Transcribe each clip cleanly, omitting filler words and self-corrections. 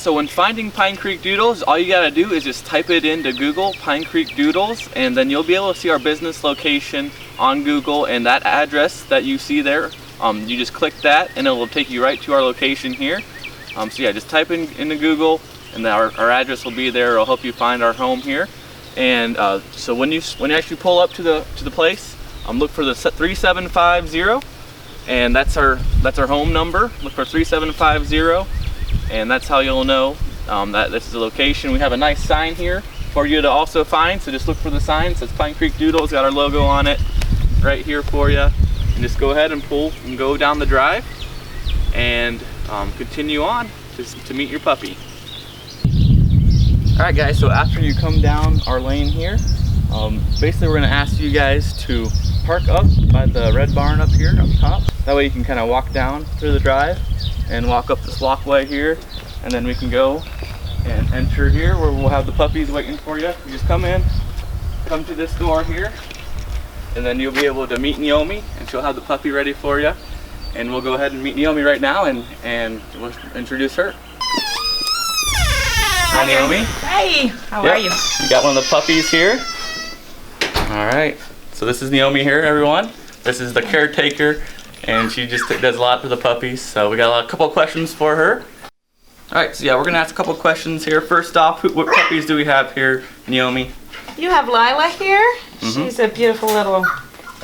so when finding Pine Creek Doodles, all you gotta do is just type it into Google, Pine Creek Doodles, and then you'll be able to see our business location on Google, and that address that you see there, you just click that and it will take you right to our location here. So yeah, just type in into Google and our address will be there. It'll help you find our home here. And so when you actually pull up to the place, look for the 3750, and that's our home number. Look for 3750, and that's how you'll know that this is the location. We have a nice sign here for you to also find, so just look for the sign. It says Pine Creek Doodles, got our logo on it right here for you. And just go ahead and pull and go down the drive and continue on to meet your puppy. Alright guys, so after you come down our lane here, basically we're going to ask you guys to park up by the red barn up here up top. That way you can kind of walk down through the drive and walk up this walkway here, and then we can go and enter here where we'll have the puppies waiting for you. You just come to this door here, and then you'll be able to meet Naomi, and she'll have the puppy ready for you. And we'll go ahead and meet Naomi right now, and we'll introduce her. Hi Naomi. Hi, how are you? You got one of the puppies here. All right, so this is Naomi here, everyone. This is the caretaker, and she just does a lot for the puppies. So we got a couple of questions for her. All right, so yeah, we're gonna ask a couple of questions here. First off, what puppies do we have here, Naomi? You have Lila here. She's a beautiful little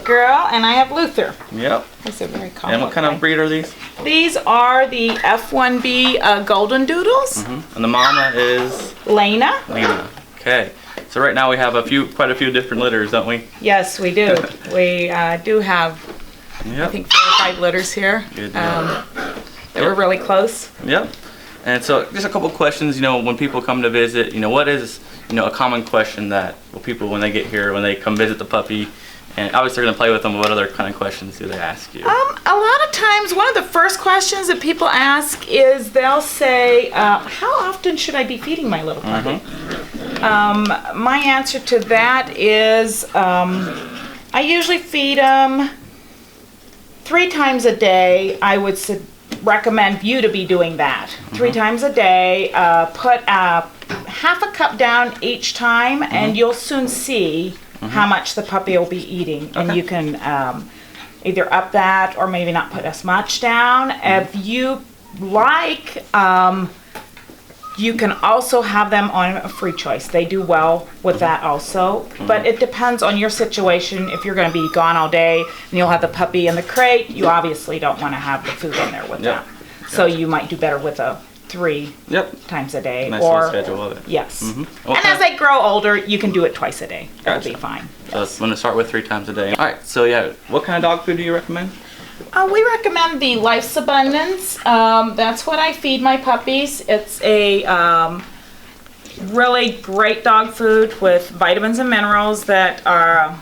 girl, and I have Luther. Yep. He's a very common. And what kind of breed are these? These are the F1B Golden Doodles. And the mama is? Lena. Lena. Okay. So right now we have quite a few different litters, don't we? Yes, we do. We do have, yep, I think 4 or 5 litters here. Good. They were really close. Yep. And so just a couple of questions, when people come to visit, what is, a common question that people, when they get here, when they come visit the puppy, and obviously they're going to play with them, what other kind of questions do they ask you? A lot of times, one of the first questions that people ask is they'll say, how often should I be feeding my little puppy? My answer to that is, I usually feed them 3 times a day. I would recommend you to be doing that. 3 times a day, put half a cup down each time, and you'll soon see how much the puppy will be eating. Okay. And you can either up that or maybe not put as much down. If you like, you can also have them on a free choice. They do well with that also. But it depends on your situation. If you're going to be gone all day and you'll have the puppy in the crate, you obviously don't want to have the food in there with them. So you might do better with a 3 times a day. Nice little schedule of it. Yes. And as they grow older, you can do it twice a day. That'll be fine. So I'm going to start with 3 times a day. All right. So yeah, what kind of dog food do you recommend? We recommend the Life's Abundance. That's what I feed my puppies. It's a really great dog food with vitamins and minerals that are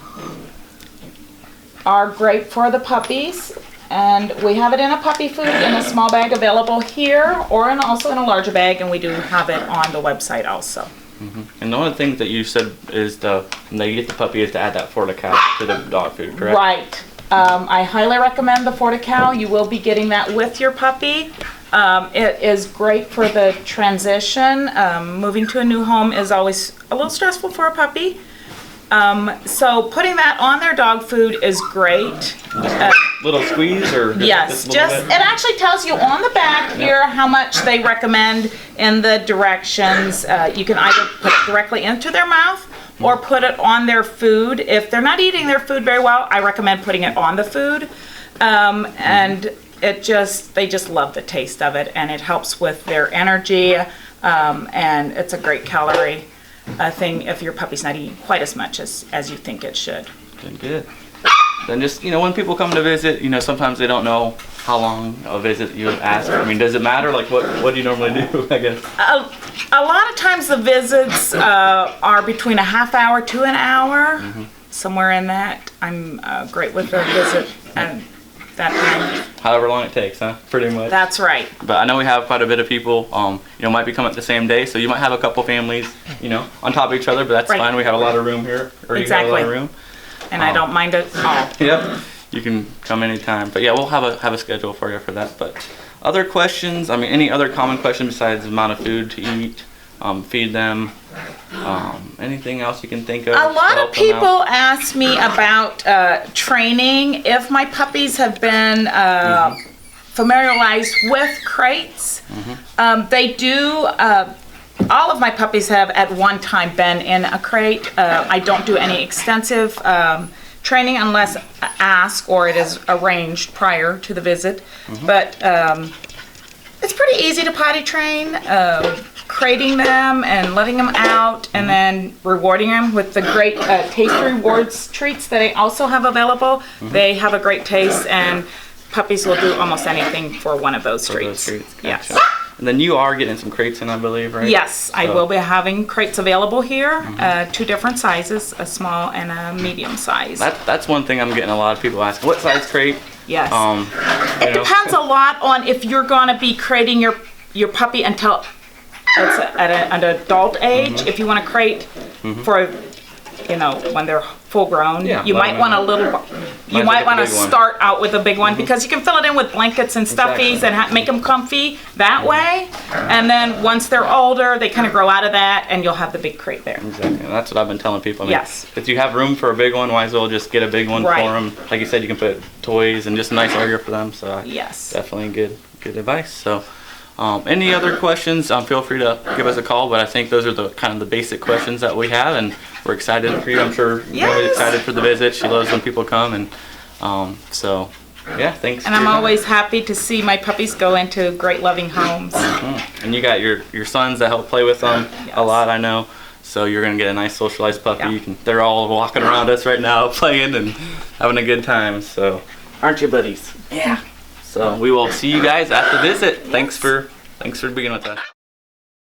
great for the puppies. And we have it in a puppy food in a small bag available here, or also in a larger bag, and we do have it on the website also. And one of the things that you said is when you get the puppy is to add that Fortical to the dog food, correct? Right. I highly recommend the Fortical. You will be getting that with your puppy. It is great for the transition. Moving to a new home is always a little stressful for a puppy. So putting that on their dog food is great. Little squeeze or? Yes, it actually tells you on the back here how much they recommend in the directions. You can either put it directly into their mouth or put it on their food. If they're not eating their food very well, I recommend putting it on the food. And they just love the taste of it, and it helps with their energy, and it's a great calorie thing if your puppy's not eating quite as much as you think it should. Good. Then just, when people come to visit, sometimes they don't know how long a visit you would ask. I mean, does it matter? Like, what do you normally do, I guess? A lot of times the visits are between a half hour to an hour, somewhere in that. I'm great with a visit at that time. However long it takes, huh? Pretty much. That's right. But I know we have quite a bit of people, might be coming at the same day, so you might have a couple families, on top of each other, but that's fine. We have a lot of room here. Exactly. You got a lot of room. And I don't mind it at all. Yep. you can come anytime. But yeah, we'll have a schedule for you for that. But other questions? I mean, any other common questions besides the amount of food to eat, feed them, anything else you can think of? A lot of people ask me about training. If my puppies have been familiarized with crates, they do. All of my puppies have at one time been in a crate. I don't do any extensive training unless asked or it is arranged prior to the visit. But it's pretty easy to potty train, crating them and letting them out and then rewarding them with the great taste rewards treats that I also have available. They have a great taste and puppies will do almost anything for one of those treats. Gotcha. Yes. And then you are getting some crates in, I believe, right? Yes, I will be having crates available here, 2 different sizes, a small and a medium size. That's one thing I'm getting a lot of people asking. What size crate? Yes. It depends a lot on if you're going to be crating your puppy until it's at an adult age. If you want to crate for, when they're full grown, you might want to start out with a big one because you can fill it in with blankets and stuffies and make them comfy that way. And then once they're older, they kind of grow out of that and you'll have the big crate there. Exactly. That's what I've been telling people. I mean, yes. If you have room for a big one, might as well just get a big one for them. Like you said, you can put toys and just a nice area for them. So yes, definitely good advice. So any other questions, feel free to give us a call, but I think those are the kind of the basic questions that we have, and we're excited for you. I'm sure you're really excited for the visit. She loves when people come, and so yeah, thanks. And I'm always happy to see my puppies go into great loving homes. And you got your sons that help play with them a lot, I know. So you're gonna get a nice socialized puppy. They're all walking around us right now, playing and having a good time. So aren't you, buddies? Yeah. So we will see you guys at the visit. Thanks for being with us.